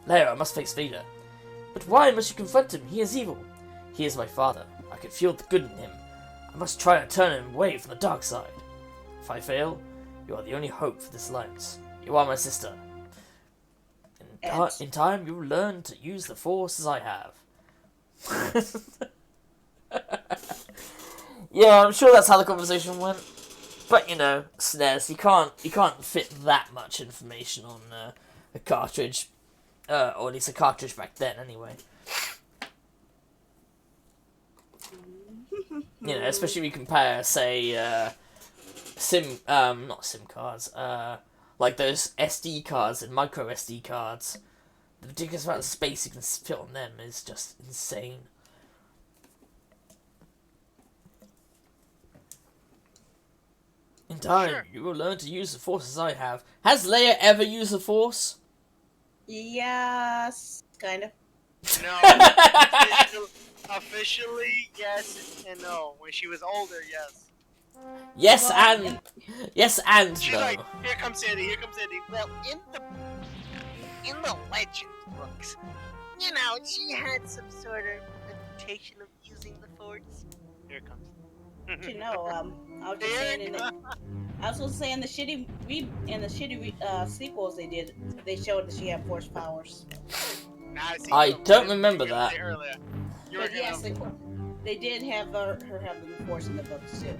Leia, I must face Vader. But why must you confront him? He is evil. He is my father. I can feel the good in him. I must try to turn him away from the dark side. If I fail, you are the only hope for this alliance. You are my sister. In time, you will learn to use the Force as I have. Yeah, I'm sure that's how the conversation went. But you know, SNES, you can't fit that much information on a cartridge, or at least a cartridge back then, anyway. You know, especially if you compare, say, not SIM cards, like those SD cards and micro SD cards. The ridiculous amount of space you can fit on them is just insane. In time, you will learn to use the Force as I have. Has Leia ever used the Force? Yes, kind of. No, officially, yes and no. When she was older, yes. Yes, Well, and She's no. like, here comes Sandy, here comes Sandy. Well, in the legend books, you know, she had some sort of reputation of using the Force. Here it comes. You know, I was just saying in the shitty sequels they showed that she had Force powers. I don't remember that. But yes, they did have her have the Force in the books too.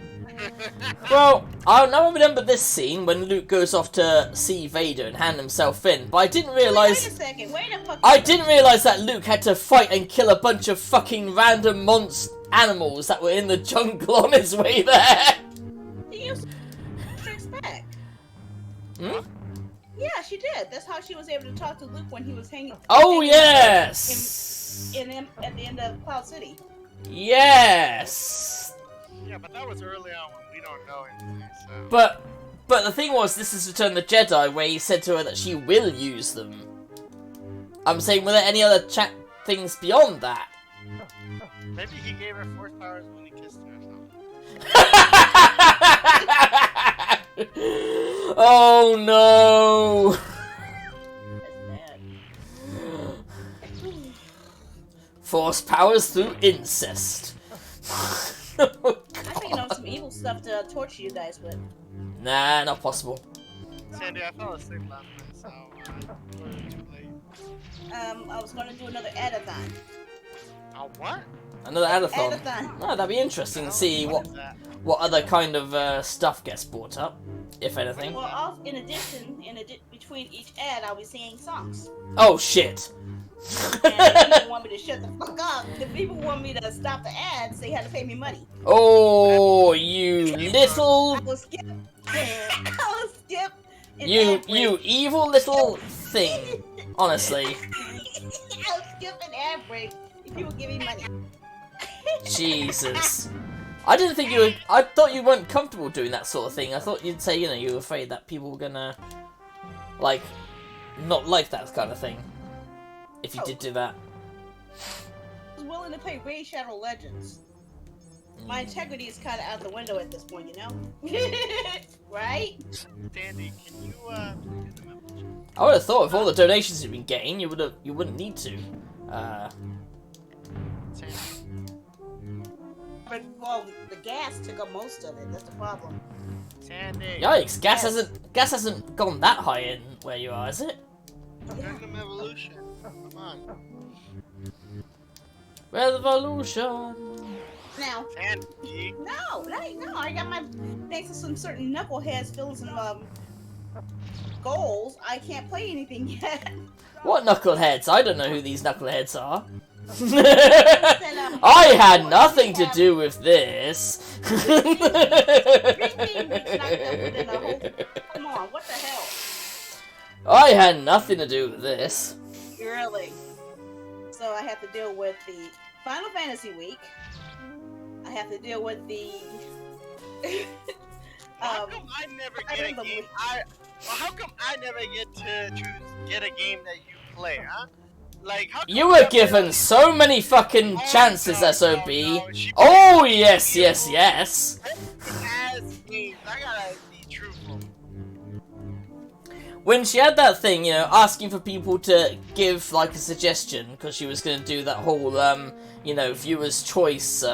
Well, I now remember this scene when Luke goes off to see Vader and hand himself in, but I didn't realise. Wait a second, wait a fucking I didn't realise that Luke had to fight and kill a bunch of fucking random animals that were in the jungle on his way there. He used Strikes Back. Hmm? Yeah, she did. That's how she was able to talk to Luke when he was hanging. Oh yes. At the end of Cloud City. Yes. Yeah, but that was early on when we don't know anything, so... But the thing was, this is Return of the Jedi, where he said to her that she will use them. I'm saying, were there any other things beyond that? Maybe he gave her Force powers when he kissed her or something. Oh no! Force powers through incest. I'm thinking of some evil stuff to torture you guys with. Nah, not possible. Sandy, I fell asleep last night, so we're too late. I was going to do another adathon. Oh, what? Another adathon. Adathon. Oh, that'd be interesting to see what other kind of stuff gets brought up, if anything. Well, in addition, between each ad, I'll be singing songs. Oh shit! And people want me to shut the fuck up. The people want me to stop the ads. They had to pay me money. Oh, you little... I will skip. I will skip. You evil little thing. Honestly. I'll skip an ad break if people give me money. Jesus. I didn't think you were... I thought you weren't comfortable doing that sort of thing. I thought you'd say, you know, you were afraid that people were gonna... like... not like that kind of thing. If you did do that. I was willing to play Raid Shadow Legends. My integrity is kind of out the window at this point, you know? Right? Sandy, can you, I would have thought with all the donations you've been getting, you wouldn't need to. Sandy. But, well, the gas took up most of it. That's the problem. Sandy. Yikes! Gas hasn't gone that high in where you are, is it? Random evolution. Come on. Revolution. Now. Sandy. No, I got my thanks to some certain knuckleheads filling some goals. I can't play anything yet. What knuckleheads? I don't know who these knuckleheads are. I had nothing to do with this. Come on, what the hell? I had nothing to do with this. Really? So I have to deal with the Final Fantasy week. I have to deal with the How come I never get a game? How come I never get to get a game that you play, huh? Like, how come You were given so many fucking chances, SOB. Oh yes, yes, yes. As games, I gotta be truthful. when she had that thing, you know, asking for people to give like a suggestion because she was going to do that whole, you know, viewers' choice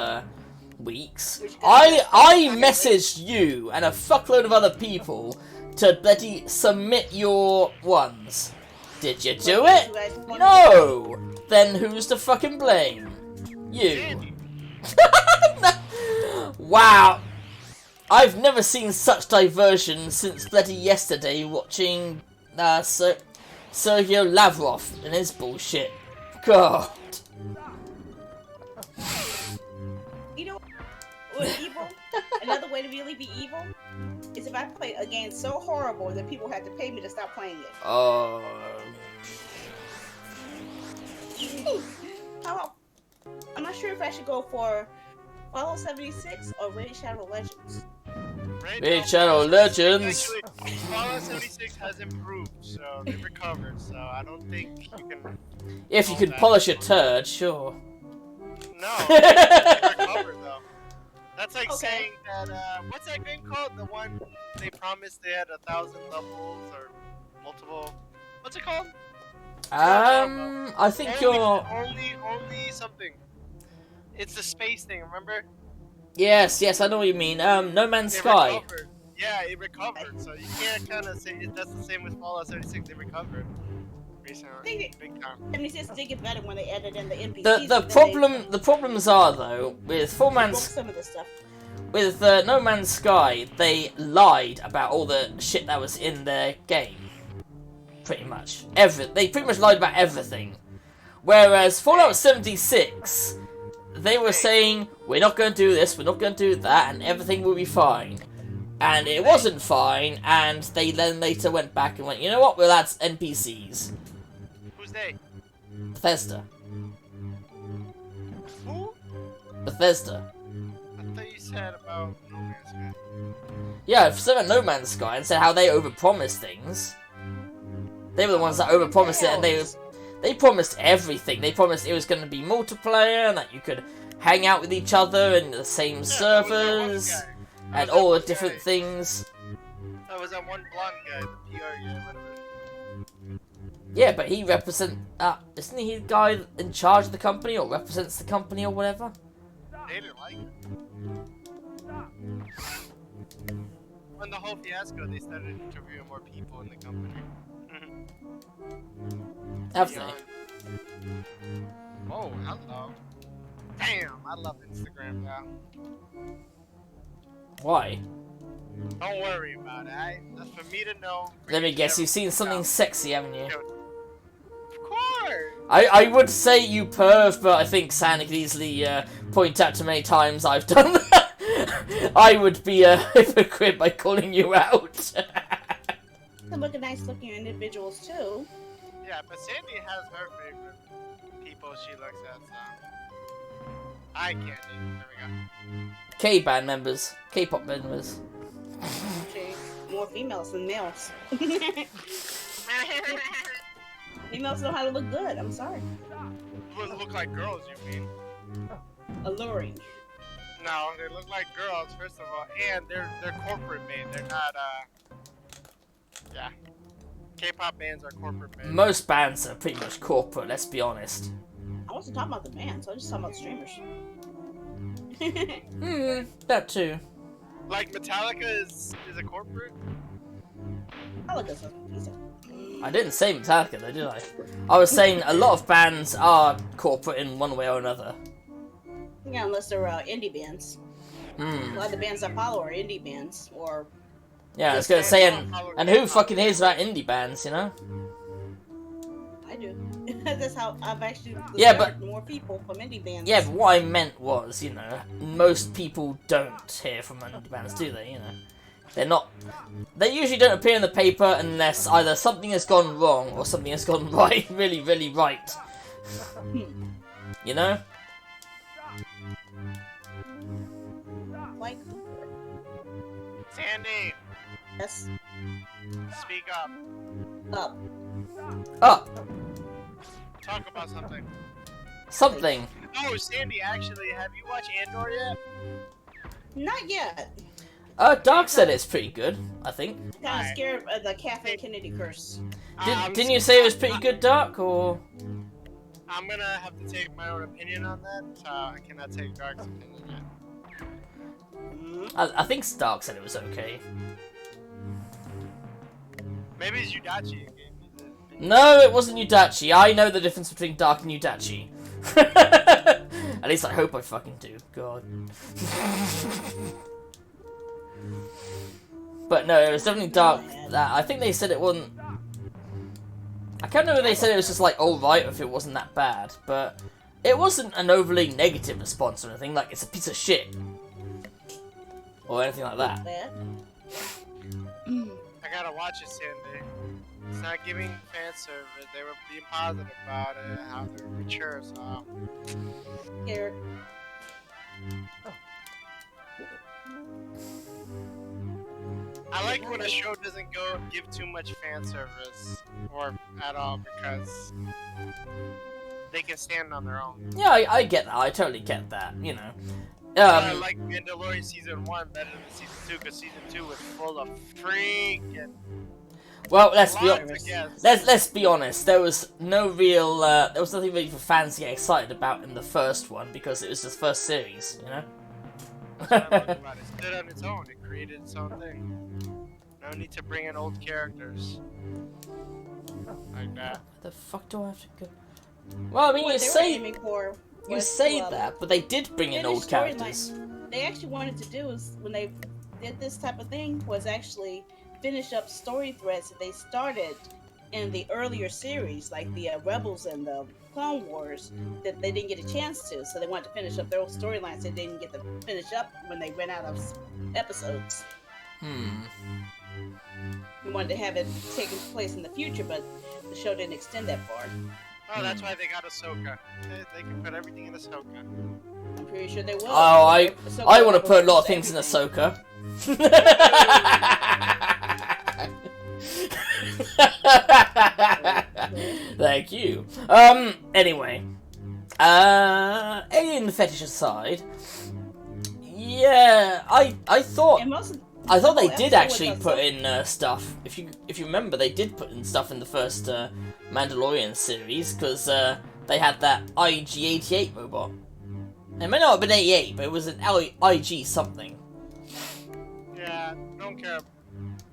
weeks. I messaged you and a fuckload of other people to bloody submit your ones. Did you do it? No. Then who's to fucking blame? You. Wow. I've never seen such diversion since bloody yesterday watching Sergio Lavrov and his bullshit. God. You know what's evil? Another way to really be evil is if I play a game so horrible that people have to pay me to stop playing it. Oh. I'm not sure if I should go for Fallout 76 or Raid Shadow Legends. Raid Shadow Legends. Actually, Fallout 76 has improved, so they've recovered. So I don't think you can. If you could polish a turd, sure. No, they've recovered though. That's like Okay. saying that. What's that game called? The one they promised they had 1,000 levels or multiple. What's it called? I think you're. Only something. It's the space thing, remember? Yes, I know what you mean. No Man's It Sky. recovered. Yeah, it recovered. So you can't kind of say that's the same with Fallout 76. They recovered recently, big time. 76 did get better when they added in the NPCs. The problems are though with some of the stuff. with No Man's Sky, they lied about all the shit that was in their game. Pretty much. They pretty much lied about everything. Whereas Fallout 76, they were saying, we're not going to do this, we're not going to do that, and everything will be fine. And it wasn't fine, and they then later went back and went, you know what, we'll add NPCs. Who's they? Bethesda. Who? Bethesda. I thought you said about No Man's Sky. Yeah, I've said about No Man's Sky and said how they overpromised things. They were the ones that overpromised it, and they promised everything. They promised it was going to be multiplayer, and that you could hang out with each other in the same servers, and all the different things. That was that one blonde guy, the PR guy, whatever. Yeah, but he isn't he the guy in charge of the company, or represents the company, or whatever? They didn't like it. When the whole fiasco, they started interviewing more people in the company. Have they? Oh, hello. Damn, I love Instagram now. Why? Don't worry about it. That's for me to know. Let me guess, you've seen something sexy, haven't you? Of course. I would say you perv, but I think Santa could easily point out to many times I've done that. I would be a hypocrite by calling you out. Some look nice looking individuals too. Yeah, but Sandy has her favorite people she looks at, so. Eye candy. There we go. K-band members. K-pop members. Okay. More females than males. Females know how to look good, I'm sorry. Look like girls, you mean? Alluring. No, they look like girls, first of all, and they're corporate made. They're not, yeah. K-pop bands are corporate bands. Most bands are pretty much corporate, let's be honest. I wasn't talking about the bands, I was just talking about streamers. That too. Like Metallica is a corporate? I look at these. I didn't say Metallica though, did I? I was saying a lot of bands are corporate in one way or another. Yeah, unless they're indie bands. A lot of the bands I follow are indie bands, or... Yeah, I was gonna say, and who fucking hears about indie bands, you know? I do. That's how I've actually but more people from indie bands. Yeah, but what I meant was, you know, most people don't hear from indie bands, do they? You know, they're not. They usually don't appear in the paper unless either something has gone wrong or something has gone right, really, really right. You know? Like Sandy, yes, speak up. up. Up. Talk about something. Something. Oh, Sandy, actually, have you watched Endor yet? Not yet. Dark said it's pretty good, I think. Kind of scared of the Kathleen Kennedy curse. Didn't you say it was pretty good, Dark, or? I'm gonna have to take my own opinion on that, so I cannot take Dark's opinion yet. I think Stark said it was okay. Maybe it's Yudachi who gave me the opinion. No, it wasn't Yudachi. I know the difference between Dark and Yudachi. At least I hope I fucking do. God. But no, it was definitely Dark. That I think they said it wasn't. I can't remember if they said it was just like alright or if it wasn't that bad, but it wasn't an overly negative response or anything, like it's a piece of shit. Or anything like that. I gotta watch it, Sandy. It's not giving fan service. They were being positive about it, how they were mature, so. Here. I like when a show doesn't give too much fan service, or at all, because they can stand on their own. Yeah, I get that. I totally get that, you know. I like Mandalorian Season 1 better than Season 2, because Season 2 was full of freaking... Well, let's be honest. There was no real, there was nothing really for fans to get excited about in the first one, because it was the first series, you know? It stood on its own. It created its own thing. No need to bring in old characters. Like that. Where the fuck do I have to go? Well, I mean, you say that, but they did bring in old characters. They actually wanted to do is when they did this type of thing was actually finish up story threads that they started in the earlier series, like the Rebels and the Clone Wars, that they didn't get a chance to. So they wanted to finish up their old storylines they didn't get to finish up when they ran out of episodes. We wanted to have it taking place in the future, but the show didn't extend that far. Oh, that's why they got Ahsoka. They can put everything in Ahsoka. I'm pretty sure they will. Oh, I want to put a lot of things in Ahsoka. Thank you. Anyway. Alien fetish aside. Yeah, I thought they did actually put in stuff. If you remember, they did put in stuff in the first Mandalorian series, because they had that IG-88 robot. It may not have been 88, but it was an IG something. Yeah, don't care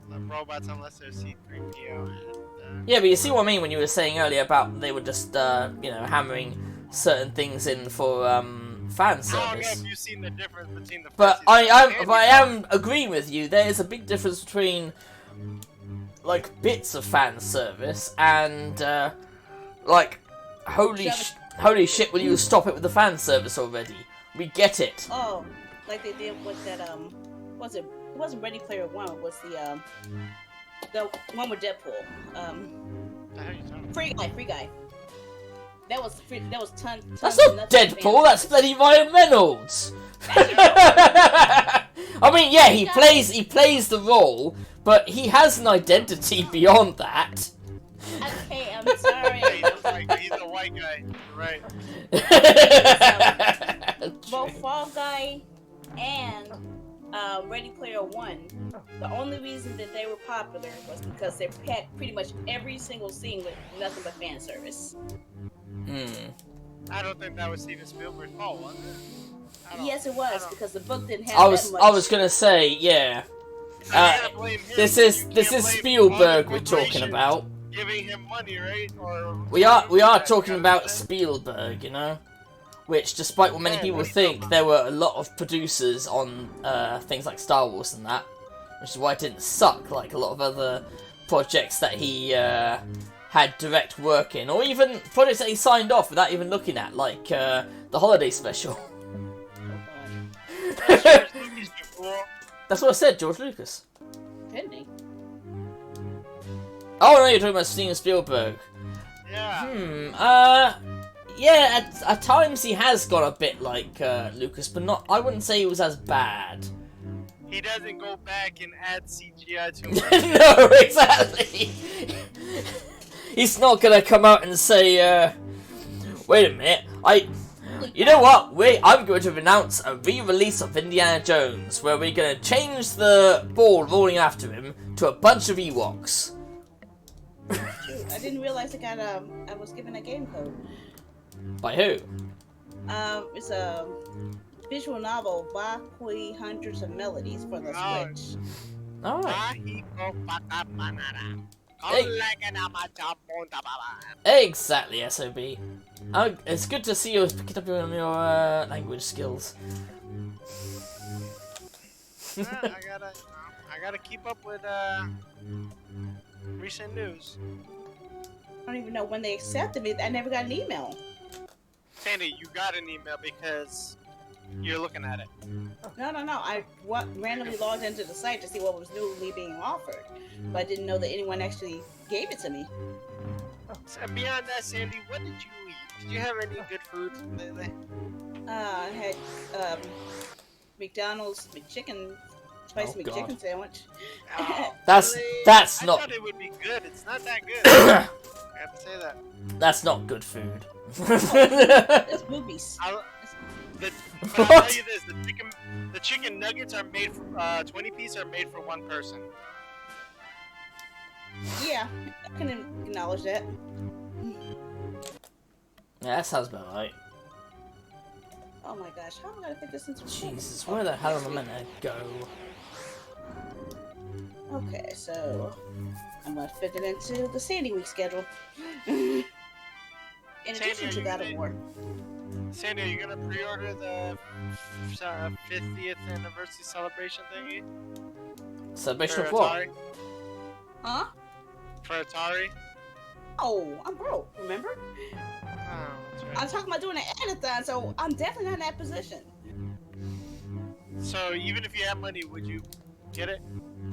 about robots unless they're C-3PO. Yeah, but you see what I mean when you were saying earlier about they were just, you know, hammering certain things in for fan service. I don't know if you've seen the difference between the. But I am agreeing with you. There is a big difference between like bits of fan service and like holy shit! Will you stop it with the fan service already? We get it. Oh, like they did with that was it? It wasn't Ready Player One. It was the one with Deadpool. Free Guy. That was tons. That's not Deadpool. That's bloody Ryan Reynolds. I mean, yeah, he plays the role, but he has an identity beyond that. Okay, I'm sorry. He's a white guy, right? Both Fall Guy and Ready Player One. The only reason that they were popular was because they had pretty much every single scene with nothing but fan service. I don't think that was Steven Spielberg's fault, was it? Yes, it was, because the book didn't have that much. I was gonna say, yeah. This is Spielberg we're talking about. Giving him money, right? Or we are talking about Spielberg, you know, which, despite what many people think, there were a lot of producers on things like Star Wars and that, which is why it didn't suck like a lot of other projects that he had direct work in, or even projects that he signed off without even looking at, like the holiday special. That's what I said, George Lucas. Didn't he? Oh no, you're talking about Steven Spielberg. Yeah. Yeah, at times he has got a bit like Lucas, but not. I wouldn't say he was as bad. He doesn't go back and add CGI to it. No, exactly. He's not gonna come out and say, "Wait a minute, You know what? I'm going to announce a re-release of Indiana Jones, where we're going to change the ball rolling after him to a bunch of Ewoks. Shoot, I didn't realize I was given a game code. By who? It's a visual novel, Bakui Hundreds of Melodies for the Switch. Alright. Hey. Exactly, SOB. It's good to see you picking up on your language skills. I gotta keep up with recent news. I don't even know when they accepted me. I never got an email. Sandy, you got an email because you're looking at it. No. I randomly logged into the site to see what was newly being offered, but I didn't know that anyone actually gave it to me. So beyond that, Sandy, what did you eat? Did you have any good food lately? I had McDonald's spicy McChicken sandwich. Oh, That's really? not. I thought it would be good. It's not that good. I have to say that. That's not good food. It's boobies. But I'll tell you this: the chicken nuggets are made for 20 pieces are made for one person. Yeah, I can acknowledge that. Yeah, that sounds about right. Oh my gosh, how am I gonna fit this into Jesus, where the hell am I meant to go? Okay, so I'm gonna fit it into the Sandy Week schedule. In addition to God of War. Sandy, are you gonna pre-order the 50th anniversary celebration thingy? Celebration For of what? Atari? Huh? For Atari? Oh, I'm broke, remember? Oh, that's right. I'm talking about doing an anathon, so I'm definitely not in that position. So even if you have money, would you get it?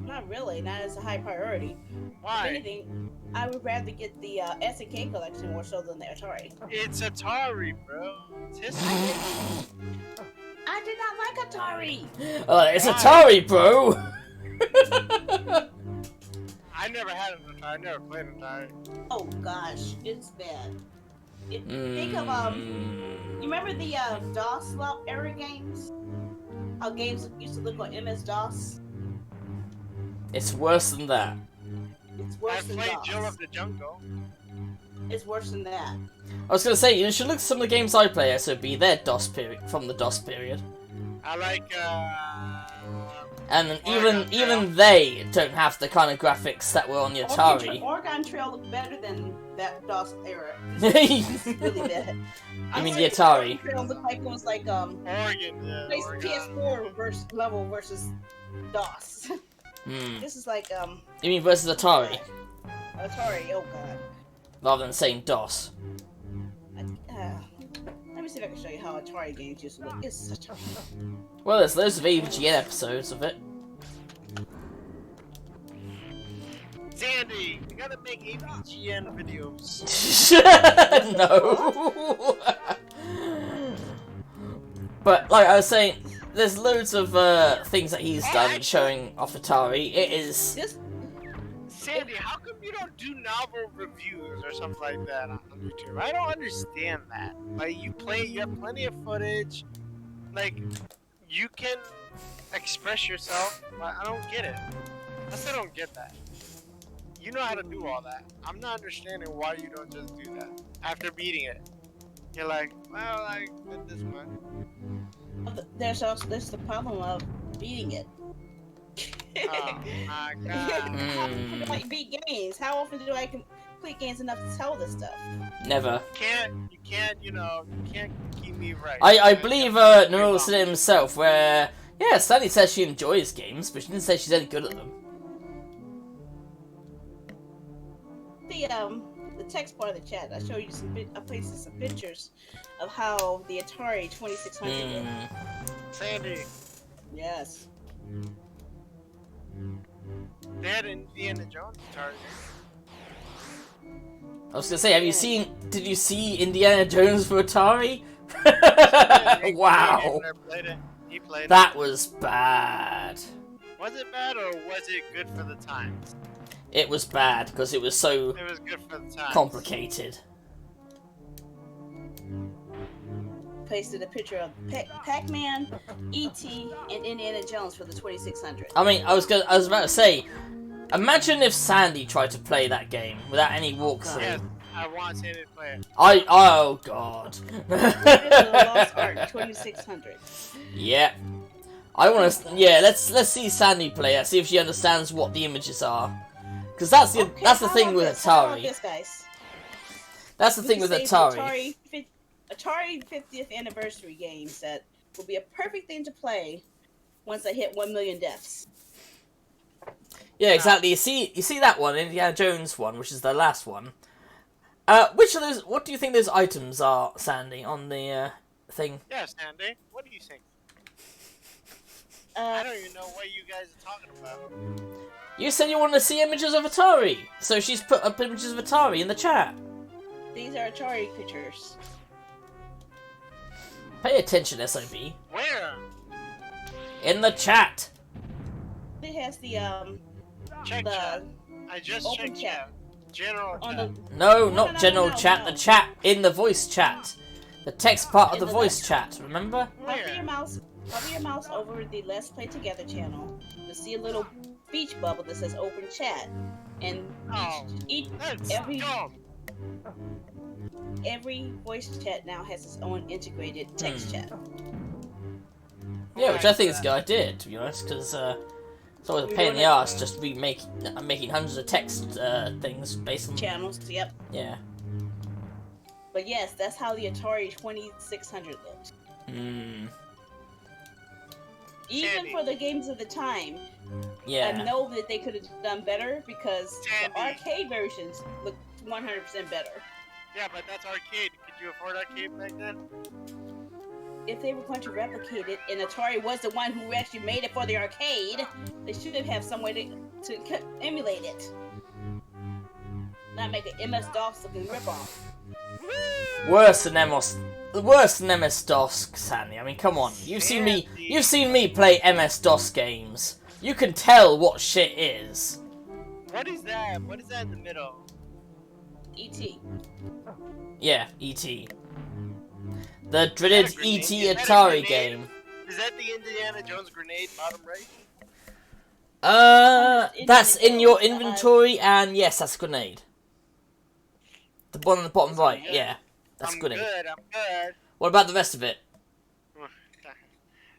Not really, not as a high priority. If Why? anything, I would rather get the SNK collection more so than the Atari. It's Atari, bro. It's history. I did not like Atari! It's Atari, bro! I never had an Atari. I never played an Atari. Oh gosh, it's bad. Think of, you remember the DOS era games? How games used to look on MS-DOS? It's worse than that. It's I worse than played DOS. Jill of the Jungle. It's worse than that. I was gonna say, you should look at some of the games I play, SOB, they're DOS period, from the DOS period. I like, And even they don't have the kind of graphics that were on the Atari. Oregon Trail looked better than that DOS era. You It's really bad. mean the Atari? Oregon Trail looked like it was like Oregon, yeah, Oregon. PS4 level versus DOS. This is like You mean versus Atari, Atari. Oh god. rather than saying DOS? Let me see if I can show you how Atari games used to look. It's such a... Well, there's loads of AVGN episodes of it. Sandy, you gotta make AVGN videos. No. But like I was saying, there's loads of things that he's done showing off Atari. It is. Sandy, how come you don't do novel reviews or something like that on YouTube? I don't understand that. Like, you have plenty of footage. Like, you can express yourself, but I don't get it. I still don't get that. You know how to do all that. I'm not understanding why you don't just do that after beating it. You're like, well, I did this one. There's the problem of beating it. Oh my god. How often do I beat games? How often do I complete games enough to tell this stuff? Never. You can't keep me right. I believe Nerul said it himself, where yeah, Sandy says she enjoys games, but she didn't say she's any good at them. The text part of the chat, I showed you I pasted some pictures of how the Atari 2600 looked. Sandy, Yes. they had Indiana Jones Atari. I was gonna say, did you see Indiana Jones for Atari? Wow. He played it. That was bad. Was it bad or was it good for the times? It was bad, because it was so It was good for the times. complicated. pasted a picture of Pac-Man, E.T., and Indiana Jones for the 2600. I mean, I was about to say, imagine if Sandy tried to play that game without any walkthrough. Yes, I want Sandy to play it. Oh god. Raiders of the Lost Ark 2600. Yeah. I want to. Yeah, let's see Sandy play it. See if she understands what the images are. Because that's the thing with Atari. This, guys? That's the thing with Atari. Atari 50th anniversary games that will be a perfect thing to play once I hit 1 million deaths. Yeah, exactly. You see that one, Indiana Jones one, which is the last one. Which of those? What do you think those items are, Sandy, on the thing? Yeah, Sandy. What do you think? I don't even know what you guys are talking about. You said you wanted to see images of Atari, so she's put up images of Atari in the chat. These are Atari pictures. Pay attention, SOB. Where? In the chat. It has the Check the chat. I just open checked chat. General On chat. No, not general no, chat. no. The chat in the voice chat. The text part of the voice chat. Remember? Hover your mouse over the Let's Play Together channel. You'll see a little speech bubble that says Open Chat, and That's every dumb. every voice chat now has its own integrated text chat. Yeah, which I think is a good idea, to be honest, because it's always a pain in the ass just to be making hundreds of text things based on Channels, yep. Yeah. But yes, that's how the Atari 2600 looked. Even Sandy. for the games of the time, Yeah. I know that they could have done better because Sandy. the arcade versions look 100% better. Yeah, but that's arcade. Could you afford arcade back then? If they were going to replicate it, and Atari was the one who actually made it for the arcade, they should have some way to emulate it. Not make an MS-DOS looking ripoff. Worse than MS-DOS, Sandy. I mean, come on. You've seen me play MS-DOS games. You can tell what shit is. What is that? What is that in the middle? E.T. Yeah, E.T. The dreaded Is that a grenade? E.T. Is that a Atari grenade? game. Is that the Indiana Jones grenade bottom right? That's in your inventory, and yes, that's a grenade. The one on the bottom right, yeah. That's a grenade. I'm good. What about the rest of it?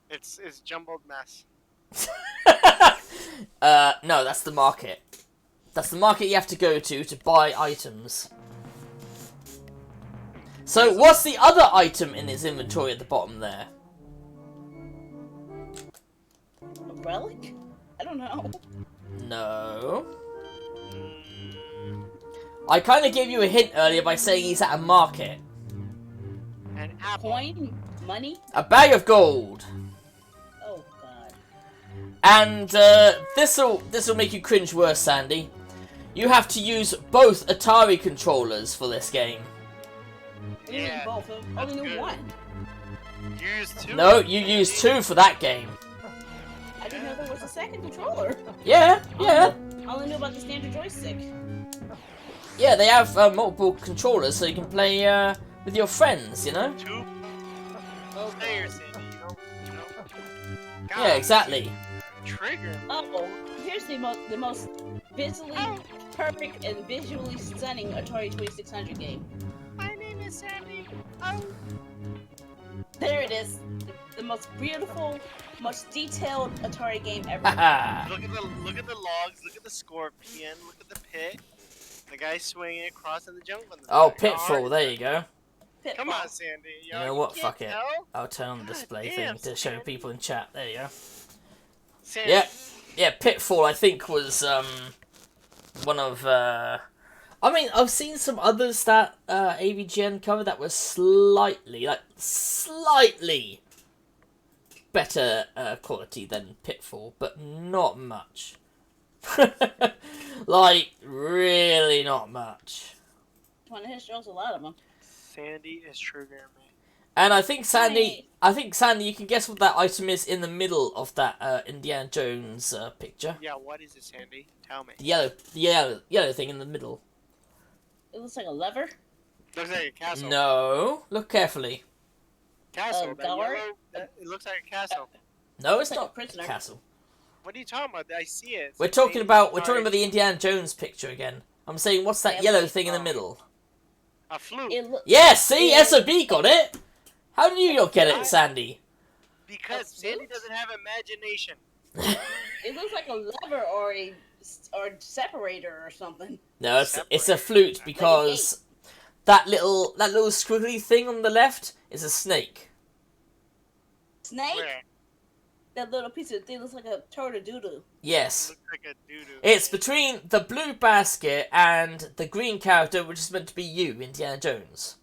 It's jumbled mess. No, that's the market. That's the market you have to go to buy items. So, what's the other item in his inventory at the bottom there? A relic? I don't know. No. I kind of gave you a hint earlier by saying he's at a market. An apple. Coin? Money? A bag of gold. Oh god. And this'll make you cringe worse, Sandy. You have to use both Atari controllers for this game. We need Yeah, both. I only knew good. one. Use two. No, you use two for that game. I didn't know there was a second controller. Yeah. I only knew about the standard joystick. Yeah, they have multiple controllers, so you can play with your friends, you know? Two Oh, players, Sandy. You know. God, Yeah, exactly. Trigger. oh, here's the most visually perfect and visually stunning Atari 2600 game. My name is Sandy. Oh. There it is. The most beautiful, most detailed Atari game ever. Haha. Look at the logs. Look at the scorpion. Look at the pit. The guy swinging across in the jungle. Oh, Pitfall, there you go. Come on, Sandy. You know what? can't Fuck it. tell? I'll turn on the display damn, thing to show Sandy. people in chat. There you go. Sandy. Yeah, Pitfall, I think, was one of I mean, I've seen some others that AVGN covered that was slightly better quality than Pitfall, but not much. Like, really not much. One of his shows, a lot of them. Sandy is triggering me. And I think Sandy, you can guess what that item is in the middle of that Indiana Jones picture. Yeah, what is it, Sandy? Tell me. The yellow thing in the middle. It looks like a lever. Looks like a castle. No, look carefully. Castle. That guard? yellow. It looks like a castle. No, it's Like a not a prisoner. castle. What are you talking about? I see it. It's We're like talking Vader's about guard. the Indiana Jones picture again. I'm saying, what's that Yeah, yellow but- thing in the middle? A flute. It look Yeah, see, Yeah. SOB got it. How did you not get it, Sandy? Because A Sandy flute? doesn't have imagination. it looks like a lever or a separator or something. No, it's a Separate. flute because that little squiggly thing on the left is a snake. Snake? Where? That little piece of thing looks like a turtle doodle. Yes. Looks like a doo-doo. It's between the blue basket and the green character, which is meant to be you, Indiana Jones.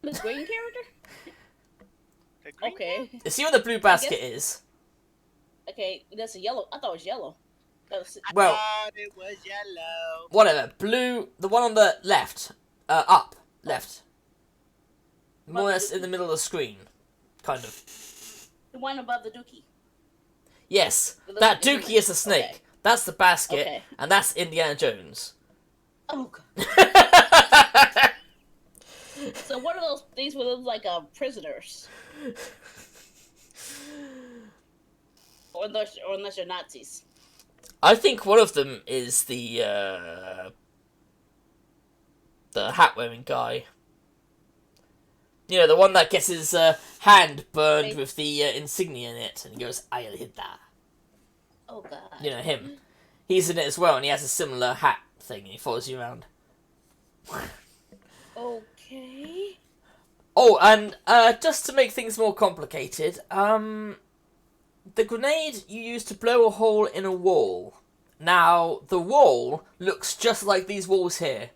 The green character? The green Okay. You see what the blue basket is? Okay, that's a yellow. I thought it was yellow. That was I Well- thought it was yellow. Whatever. Blue, the one on the left. Up. Left. More or less in the middle of the screen. Kind of. the one above the dookie. Yes. It looks That like a dookie human. is a snake. Okay. That's the basket. Okay. And that's Indiana Jones. Oh god. So what are those things where those like prisoners? Or unless they're Nazis. I think one of them is the hat-wearing guy. You know, the one that gets his hand burned with the insignia in it, and he goes, "I'll hit that." Oh god. You know, him. He's in it as well, and he has a similar hat thing, and he follows you around. Okay. Oh, and just to make things more complicated, the grenade you use to blow a hole in a wall. Now, the wall looks just like these walls here.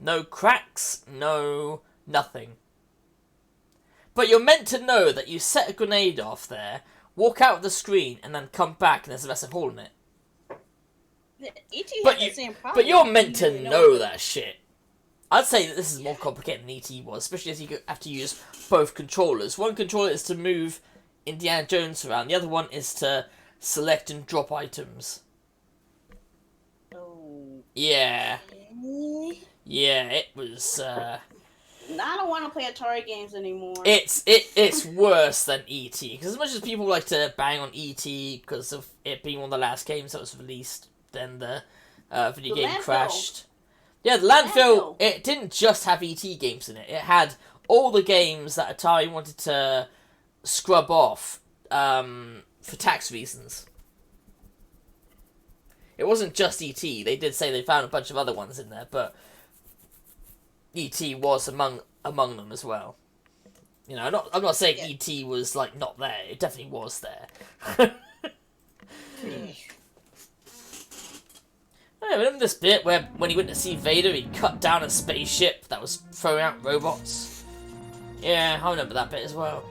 No cracks, no nothing. But you're meant to know that you set a grenade off there, walk out of the screen, and then come back and there's a massive hole in it. E.T. But had you- the same problem. But you're meant You to didn't know that shit. I'd say that this is more complicated than E.T. was, especially as you have to use both controllers. One controller is to move Indiana Jones around, the other one is to select and drop items. Oh. Yeah, Okay. yeah, it was, Now I don't want to play Atari games anymore. It's worse than E.T. Because as much as people like to bang on E.T. because of it being one of the last games that was released, then the video The game landfill. crashed. Yeah, the landfill, Landfill. it didn't just have E.T. games in it. It had all the games that Atari wanted to scrub off for tax reasons. It wasn't just E.T. They did say they found a bunch of other ones in there, but E.T. was among them as well. You know, I'm not saying Yeah. E.T. was like not there. It definitely was there. I remember this bit where when he went to see Vader, he cut down a spaceship that was throwing out robots. Yeah, I remember that bit as well.